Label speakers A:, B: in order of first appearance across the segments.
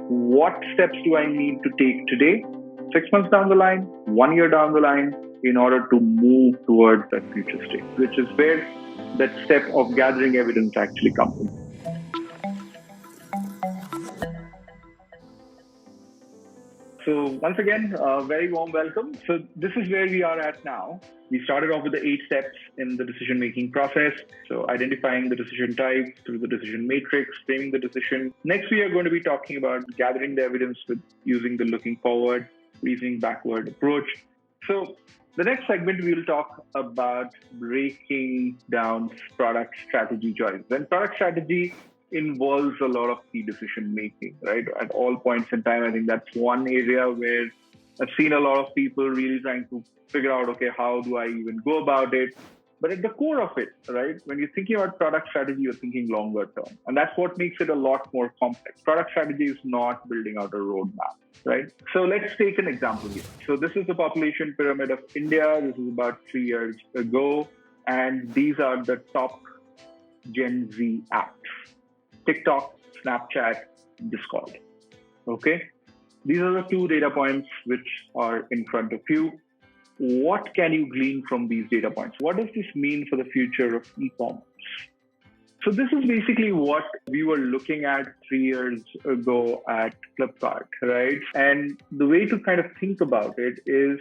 A: what steps do I need to take today, 6 months down the line, 1 year down the line, in order to move towards that future state, which is where that step of gathering evidence actually comes in. So once again, very warm welcome. So this is where we are at now. We started off with the 8 steps in the decision-making process. So identifying the decision type through the decision matrix, framing the decision. Next, we are going to be talking about gathering the evidence with using the looking forward, reasoning backward approach. So the next segment, we will talk about breaking down product strategy choice. And product strategy involves a lot of key decision making, right? At all points in time, I think that's one area where I've seen a lot of people really trying to figure out, okay, how do I even go about it? But at the core of it, right, when you're thinking about product strategy, you're thinking longer term. And that's what makes it a lot more complex. Product strategy is not building out a roadmap, right? So let's take an example here. So this is the population pyramid of India. This is about 3 years ago. And these are the top Gen Z apps. TikTok, Snapchat, Discord. Okay? These are the 2 data points which are in front of you. What can you glean from these data points? What does this mean for the future of e-commerce? So this is basically what we were looking at 3 years ago at Flipkart, right? And the way to kind of think about it is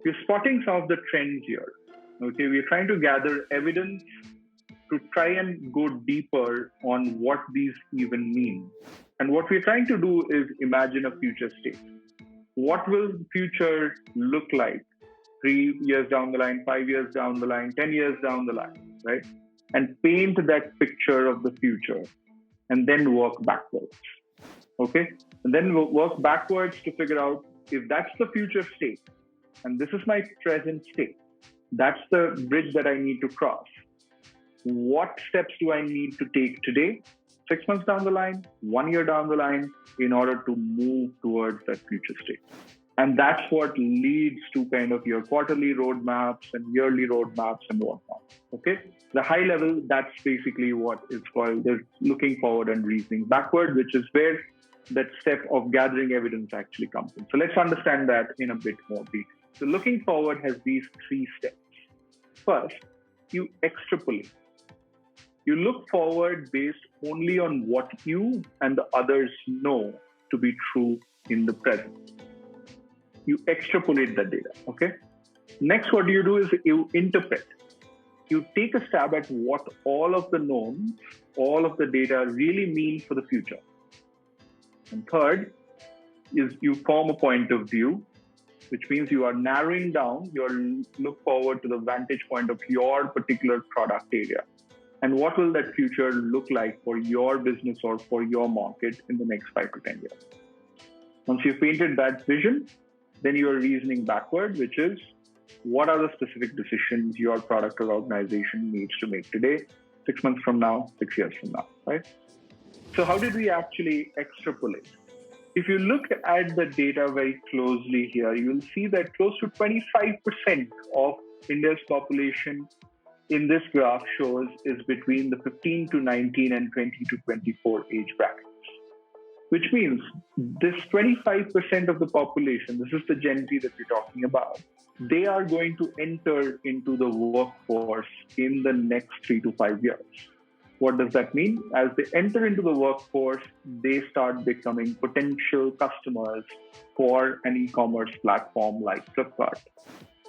A: we're spotting some of the trends here. Okay, we're trying to gather evidence to try and go deeper on what these even mean. And what we're trying to do is imagine a future state. What will the future look like 3 years down the line, 5 years down the line, 10 years down the line, right? And paint that picture of the future and then work backwards. Okay? And then we'll work backwards to figure out if that's the future state and this is my present state, that's the bridge that I need to cross. What steps do I need to take today, 6 months down the line, 1 year down the line, in order to move towards that future state? And that's what leads to kind of your quarterly roadmaps and yearly roadmaps and whatnot. Okay? The high level, that's basically what is called the looking forward and reasoning backward, which is where that step of gathering evidence actually comes in. So let's understand that in a bit more detail. So looking forward has these 3 steps. First, you extrapolate. You look forward based only on what you and the others know to be true in the present. You extrapolate that data, okay? Next, what you do is you interpret. You take a stab at what all of the knowns, all of the data really mean for the future. And third is you form a point of view, which means you are narrowing down your look forward to the vantage point of your particular product area. And what will that future look like for your business or for your market in the next 5 to 10 years? Once you've painted that vision, then you are reasoning backward, which is what are the specific decisions your product or organization needs to make today, 6 months from now, 6 years from now, right? So how did we actually extrapolate? If you look at the data very closely here, you will see that close to 25% of India's population in this graph shows is between the 15 to 19 and 20 to 24 age brackets, which means this 25% of the population, this is the Gen Z that we're talking about, they are going to enter into the workforce in the next 3 to 5 years. What does that mean? As they enter into the workforce, they start becoming potential customers for an e-commerce platform like Flipkart.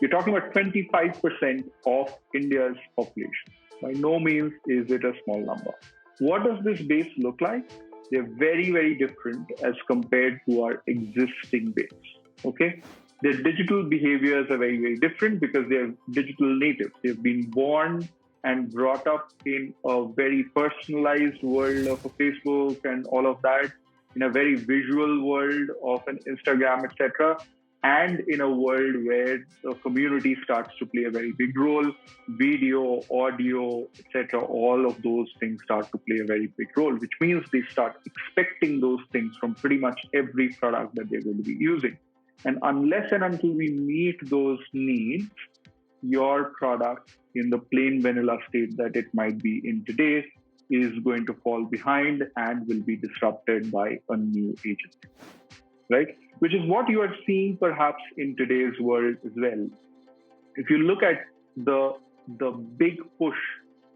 A: You're talking about 25% of India's population. By no means is it a small number. What does this base look like? They're very, very different as compared to our existing base. Okay? Their digital behaviors are very, very different because they're digital natives. They've been born and brought up in a very personalized world of a Facebook and all of that, in a very visual world of an Instagram, etc., and in a world where the community starts to play a very big role, video, audio, etc., all of those things start to play a very big role, which means they start expecting those things from pretty much every product that they're going to be using. And unless and until we meet those needs, your product in the plain vanilla state that it might be in today is going to fall behind and will be disrupted by a new agent, right? Which is what you are seeing perhaps in today's world as well. If you look at the big push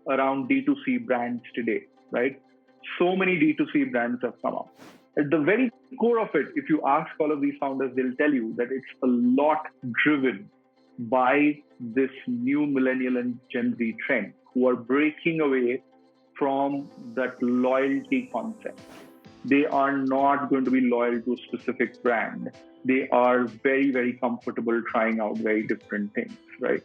A: around D2C brands today, right? So many D2C brands have come up. At the very core of it, if you ask all of these founders, they'll tell you that it's a lot driven by this new millennial and Gen Z trend who are breaking away from that loyalty concept. They are not going to be loyal to a specific brand. They are very, very comfortable trying out very different things, right?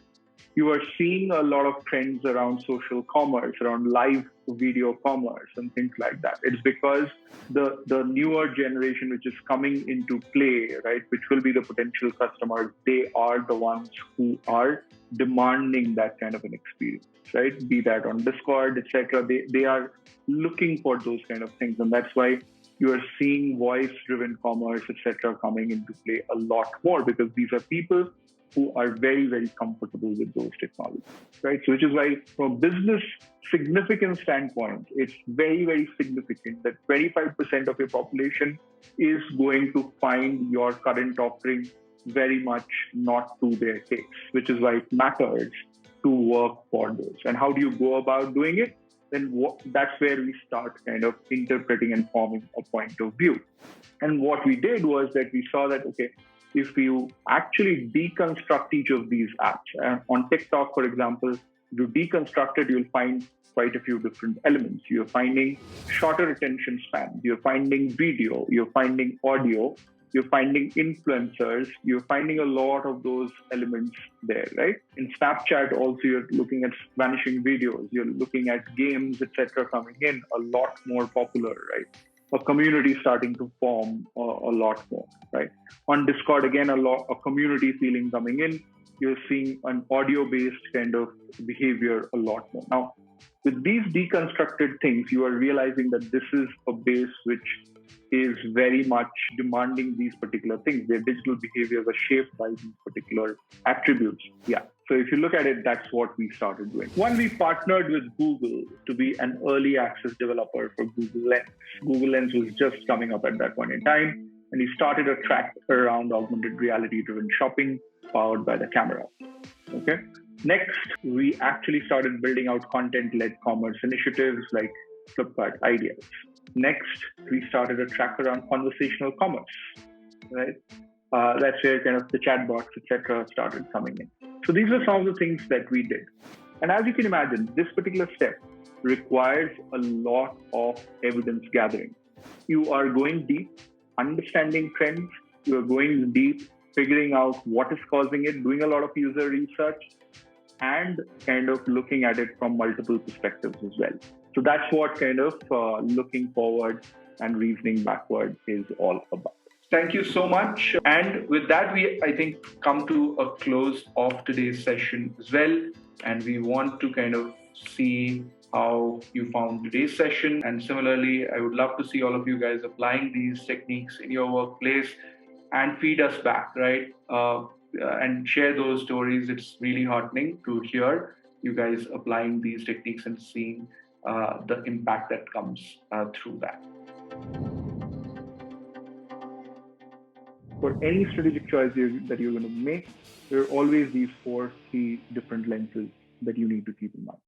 A: You are seeing a lot of trends around social commerce, around live video commerce and things like that. It's because the newer generation which is coming into play, right, which will be the potential customers, they are the ones who are demanding that kind of an experience, right? Be that on Discord, etc. They are looking for those kind of things. And that's why you are seeing voice-driven commerce, etc., coming into play a lot more, because these are people who are very, very comfortable with those technologies, right? So which is why from a business significance standpoint, it's very, very significant that 25% of your population is going to find your current offering very much not to their taste, which is why it matters to work for those. And how do you go about doing it? Then that's where we start kind of interpreting and forming a point of view. And what we did was that we saw that, okay, if you actually deconstruct each of these apps, on TikTok, for example, if you deconstruct it, you'll find quite a few different elements. You're finding shorter attention span, you're finding video, you're finding audio, you're finding influencers, you're finding a lot of those elements there, right? In Snapchat also, you're looking at vanishing videos, you're looking at games, etc., coming in a lot more popular, right? A community starting to form a lot more, right? On Discord, again, a community feeling coming in. You're seeing an audio-based kind of behavior a lot more. Now, with these deconstructed things, you are realizing that this is a base which is very much demanding these particular things. Their digital behaviors are shaped by these particular attributes. Yeah. So if you look at it, that's what we started doing. One, we partnered with Google to be an early access developer for Google Lens. Google Lens was just coming up at that point in time, and we started a track around augmented reality-driven shopping powered by the camera. Okay. Next, we actually started building out content-led commerce initiatives like Flipkart Ideas. Next, we started a track around conversational commerce, right? That's where kind of the chatbots, etc., started coming in. So these are some of the things that we did. And as you can imagine, this particular step requires a lot of evidence gathering. You are going deep, understanding trends. You are going deep, figuring out what is causing it, doing a lot of user research, and kind of looking at it from multiple perspectives as well. So that's what kind of looking forward and reasoning backward is all about. Thank you so much. And with that, we, I think, come to a close of today's session as well. And we want to kind of see how you found today's session. And similarly, I would love to see all of you guys applying these techniques in your workplace and feed us back, right? And share those stories. It's really heartening to hear you guys applying these techniques and seeing the impact that comes through that. For any strategic choice that you're going to make, there are always these 4 key different lenses that you need to keep in mind.